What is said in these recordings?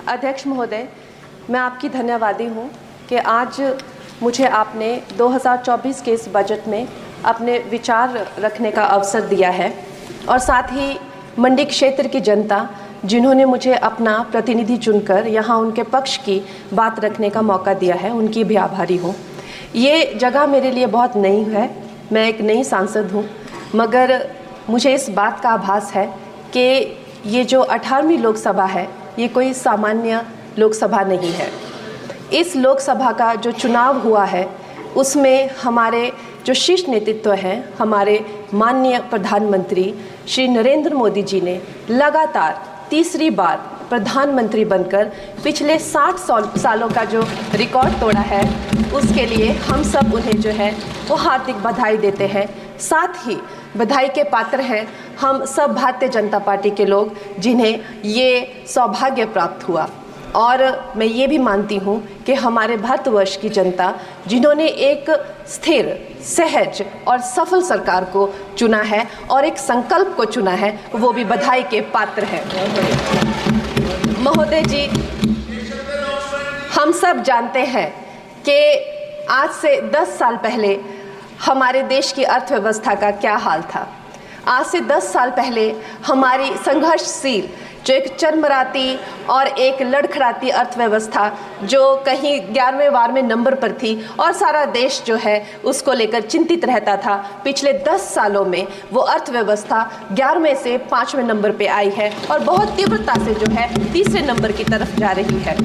अध्यक्ष महोदय, मैं आपकी धन्यवादी हूँ कि आज मुझे आपने 2024 के इस बजट में अपने विचार रखने का अवसर दिया है और साथ ही मंडी क्षेत्र की जनता जिन्होंने मुझे अपना प्रतिनिधि चुनकर यहाँ उनके पक्ष की बात रखने का मौका दिया है, उनकी भी आभारी हूँ। ये जगह मेरे लिए बहुत नई है, मैं एक नई सांसद हूँ, मगर मुझे इस बात का आभास है कि ये जो 18वीं लोकसभा है ये कोई सामान्य लोकसभा नहीं है। इस लोकसभा का जो चुनाव हुआ है उसमें हमारे जो शीर्ष नेतृत्व हैं, हमारे माननीय प्रधानमंत्री श्री नरेंद्र मोदी जी ने लगातार तीसरी बार प्रधानमंत्री बनकर पिछले 60 सालों का जो रिकॉर्ड तोड़ा है, उसके लिए हम सब उन्हें जो है वो हार्दिक बधाई देते हैं। साथ ही बधाई के पात्र हैं हम सब भारतीय जनता पार्टी के लोग जिन्हें ये सौभाग्य प्राप्त हुआ। और मैं ये भी मानती हूँ कि हमारे भारतवर्ष की जनता जिन्होंने एक स्थिर, सहज और सफल सरकार को चुना है और एक संकल्प को चुना है, वो भी बधाई के पात्र हैं। महोदय जी, हम सब जानते हैं कि आज से 10 साल पहले हमारे देश की अर्थव्यवस्था का क्या हाल था। आज से 10 साल पहले हमारी संघर्षशील जो एक चरमराती और एक लड़खड़ाती अर्थव्यवस्था जो कहीं 11वें नंबर पर थी और सारा देश जो है उसको लेकर चिंतित रहता था, पिछले 10 सालों में वो अर्थव्यवस्था 11वें से 5वें नंबर पे आई है और बहुत तीव्रता से जो है 3रे नंबर की तरफ जा रही है।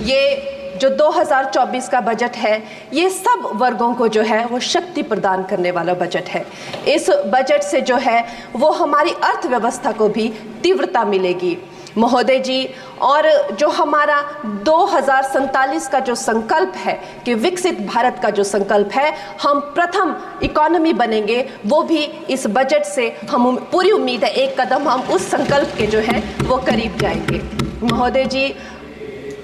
ये जो 2024 का बजट है ये सब वर्गों को जो है वो शक्ति प्रदान करने वाला बजट है। इस बजट से जो है वो हमारी अर्थव्यवस्था को भी तीव्रता मिलेगी महोदय जी। और जो हमारा 2047 का जो संकल्प है कि विकसित भारत का जो संकल्प है, हम प्रथम इकोनॉमी बनेंगे, वो भी इस बजट से हम पूरी उम्मीद है एक कदम हम उस संकल्प के जो है वो करीब जाएंगे। महोदय जी,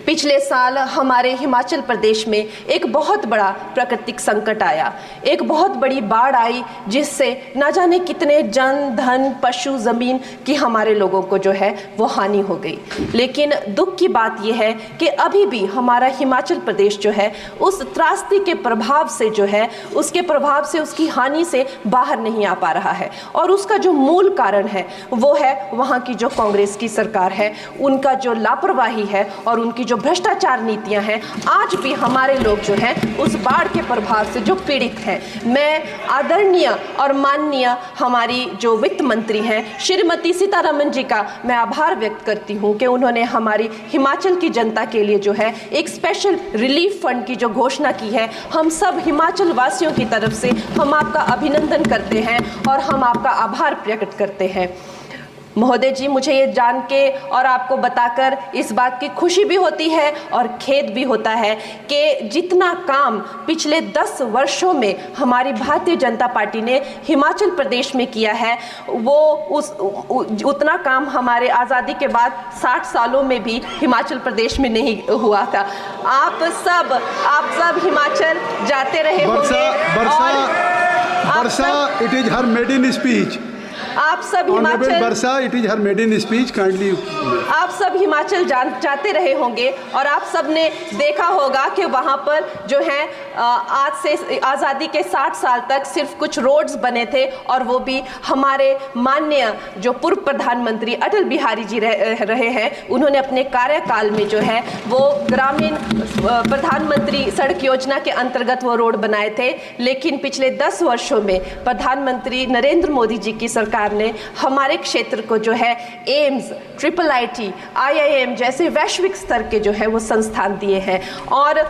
पिछले साल हमारे हिमाचल प्रदेश में एक बहुत बड़ा प्राकृतिक संकट आया, एक बहुत बड़ी बाढ़ आई जिससे ना जाने कितने जन, धन, पशु, ज़मीन की हमारे लोगों को जो है वो हानि हो गई। लेकिन दुख की बात यह है कि अभी भी हमारा हिमाचल प्रदेश जो है उस त्रासदी के प्रभाव से जो है उसके प्रभाव से, उसकी हानि से बाहर नहीं आ पा रहा है। और उसका जो मूल कारण है वो है वहाँ की जो कांग्रेस की सरकार है, उनका जो लापरवाही है और उनकी जो भ्रष्टाचार नीतियां हैं। आज भी हमारे लोग जो हैं उस बाढ़ के प्रभाव से जो पीड़ित हैं। मैं आदरणीय और माननीय हमारी जो वित्त मंत्री हैं श्रीमती सीतारमण जी का मैं आभार व्यक्त करती हूं कि उन्होंने हमारी हिमाचल की जनता के लिए जो है एक स्पेशल रिलीफ फंड की जो घोषणा की है। हम सब हिमाचल वासियों की तरफ से हम आपका अभिनंदन करते हैं और हम आपका आभार प्रकट करते हैं। महोदय जी, मुझे ये जान के और आपको बताकर इस बात की खुशी भी होती है और खेद भी होता है कि जितना काम पिछले 10 वर्षों में हमारी भारतीय जनता पार्टी ने हिमाचल प्रदेश में किया है, वो उतना काम हमारे आज़ादी के बाद 60 सालों में भी हिमाचल प्रदेश में नहीं हुआ था। आप सब हिमाचल जाते रहे होंगे। Varsha, it is her maiden speech. आप सब Himachal, Varsha, it is her maiden speech, kindly. आप सब हिमाचल जाते रहे होंगे और आप सब ने देखा होगा कि वहाँ पर जो है आज से आज़ादी के 60 साल तक सिर्फ कुछ रोड्स बने थे और वो भी हमारे माननीय जो पूर्व प्रधानमंत्री अटल बिहारी जी रहे हैं, उन्होंने अपने कार्यकाल में जो है वो ग्रामीण प्रधानमंत्री सड़क योजना के अंतर्गत वो रोड बनाए थे। लेकिन पिछले 10 वर्षों में प्रधानमंत्री नरेंद्र मोदी जी की सरकार ने हमारे क्षेत्र को जो है एम्स, IIIT, IIM जैसे वैश्विक स्तर के जो है वो संस्थान दिए हैं और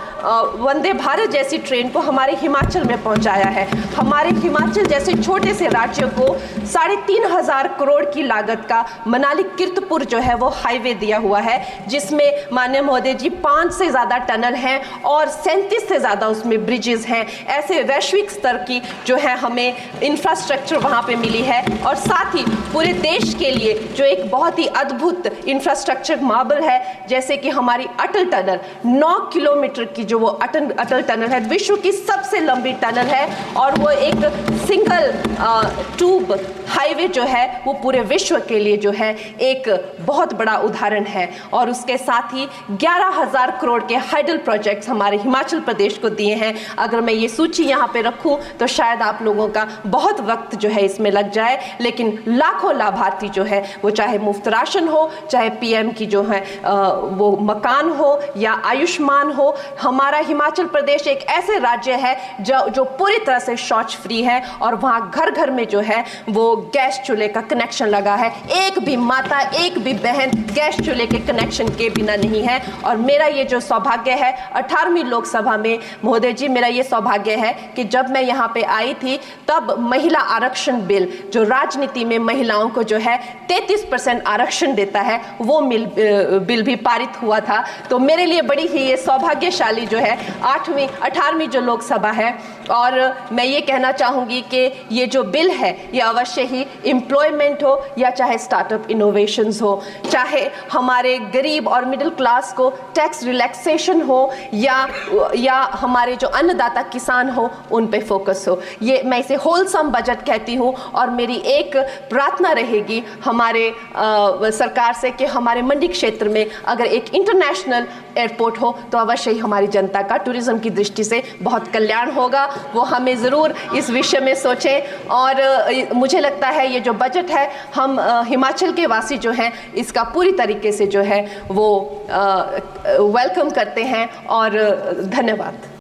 वंदे भारत जैसी ट्रेन को हमारे हिमाचल में पहुंचाया है। हमारे हिमाचल जैसे छोटे से राज्य को 3,500 करोड़ की लागत का मनाली कीर्तपुर जो है वो हाईवे दिया हुआ है, जिसमें माननीय महोदय जी 5 से ज़्यादा टनल हैं और 37 से ज़्यादा उसमें ब्रिजेस हैं। ऐसे वैश्विक स्तर की जो है हमें इंफ्रास्ट्रक्चर वहाँ पे मिली है और साथ ही पूरे देश के लिए जो एक बहुत ही अद्भुत इंफ्रास्ट्रक्चर मार्बल है, जैसे कि हमारी अटल टनल 9 किलोमीटर की जो वो अटल टनल है, विश्व की सबसे लंबी टनल है और वो एक सिंगल ट्यूब हाईवे जो है वो पूरे विश्व के लिए जो है एक बहुत बड़ा उदाहरण है। और उसके साथ ही 11,000 करोड़ के हाइडल प्रोजेक्ट्स हमारे हिमाचल प्रदेश को दिए हैं। अगर मैं ये सूची यहाँ पे रखूं तो शायद आप लोगों का बहुत वक्त जो है इसमें लग जाए, लेकिन लाखों लाभार्थी जो है वो चाहे मुफ्त राशन हो, चाहे पीएम की जो है वो मकान हो या आयुष्मान हो। हमारा हिमाचल प्रदेश एक ऐसे राज्य है जो पूरी तरह से शौच फ्री है और वहाँ घर घर में जो है वो गैस चूल्हे का कनेक्शन लगा है। एक भी माता, एक भी बहन गैस चूल्हे के कनेक्शन के बिना नहीं है। और मेरा ये जो सौभाग्य है 18वीं लोकसभा में, महोदय जी, मेरा ये सौभाग्य है कि जब मैं यहाँ पे आई थी तब महिला आरक्षण बिल जो राजनीति में महिलाओं को जो है 33% आरक्षण देता है वो बिल भी पारित हुआ था। तो मेरे लिए बड़ी ही ये सौभाग्यशाली जो है 18वीं जो लोकसभा है। और मैं ये कहना चाहूँगी कि ये जो बिल है ये अवश्य ही एम्प्लॉयमेंट हो या चाहे स्टार्टअप इनोवेशंस हो, चाहे हमारे गरीब और मिडिल क्लास को टैक्स रिलैक्सेशन हो या हमारे जो अन्नदाता किसान हो उन पे फोकस हो। ये मैं इसे होलसम बजट कहती हूँ। और मेरी एक प्रार्थना रहेगी हमारे सरकार से कि हमारे मंडी क्षेत्र में अगर एक इंटरनेशनल एयरपोर्ट हो तो अवश्य ही हमारी जनता का टूरिज्म की दृष्टि से बहुत कल्याण होगा। वो हमें ज़रूर इस विषय में सोचें। और मुझे लगता है ये जो बजट है हम हिमाचल के वासी जो हैं इसका पूरी तरीके से जो है वो वेलकम करते हैं। और धन्यवाद।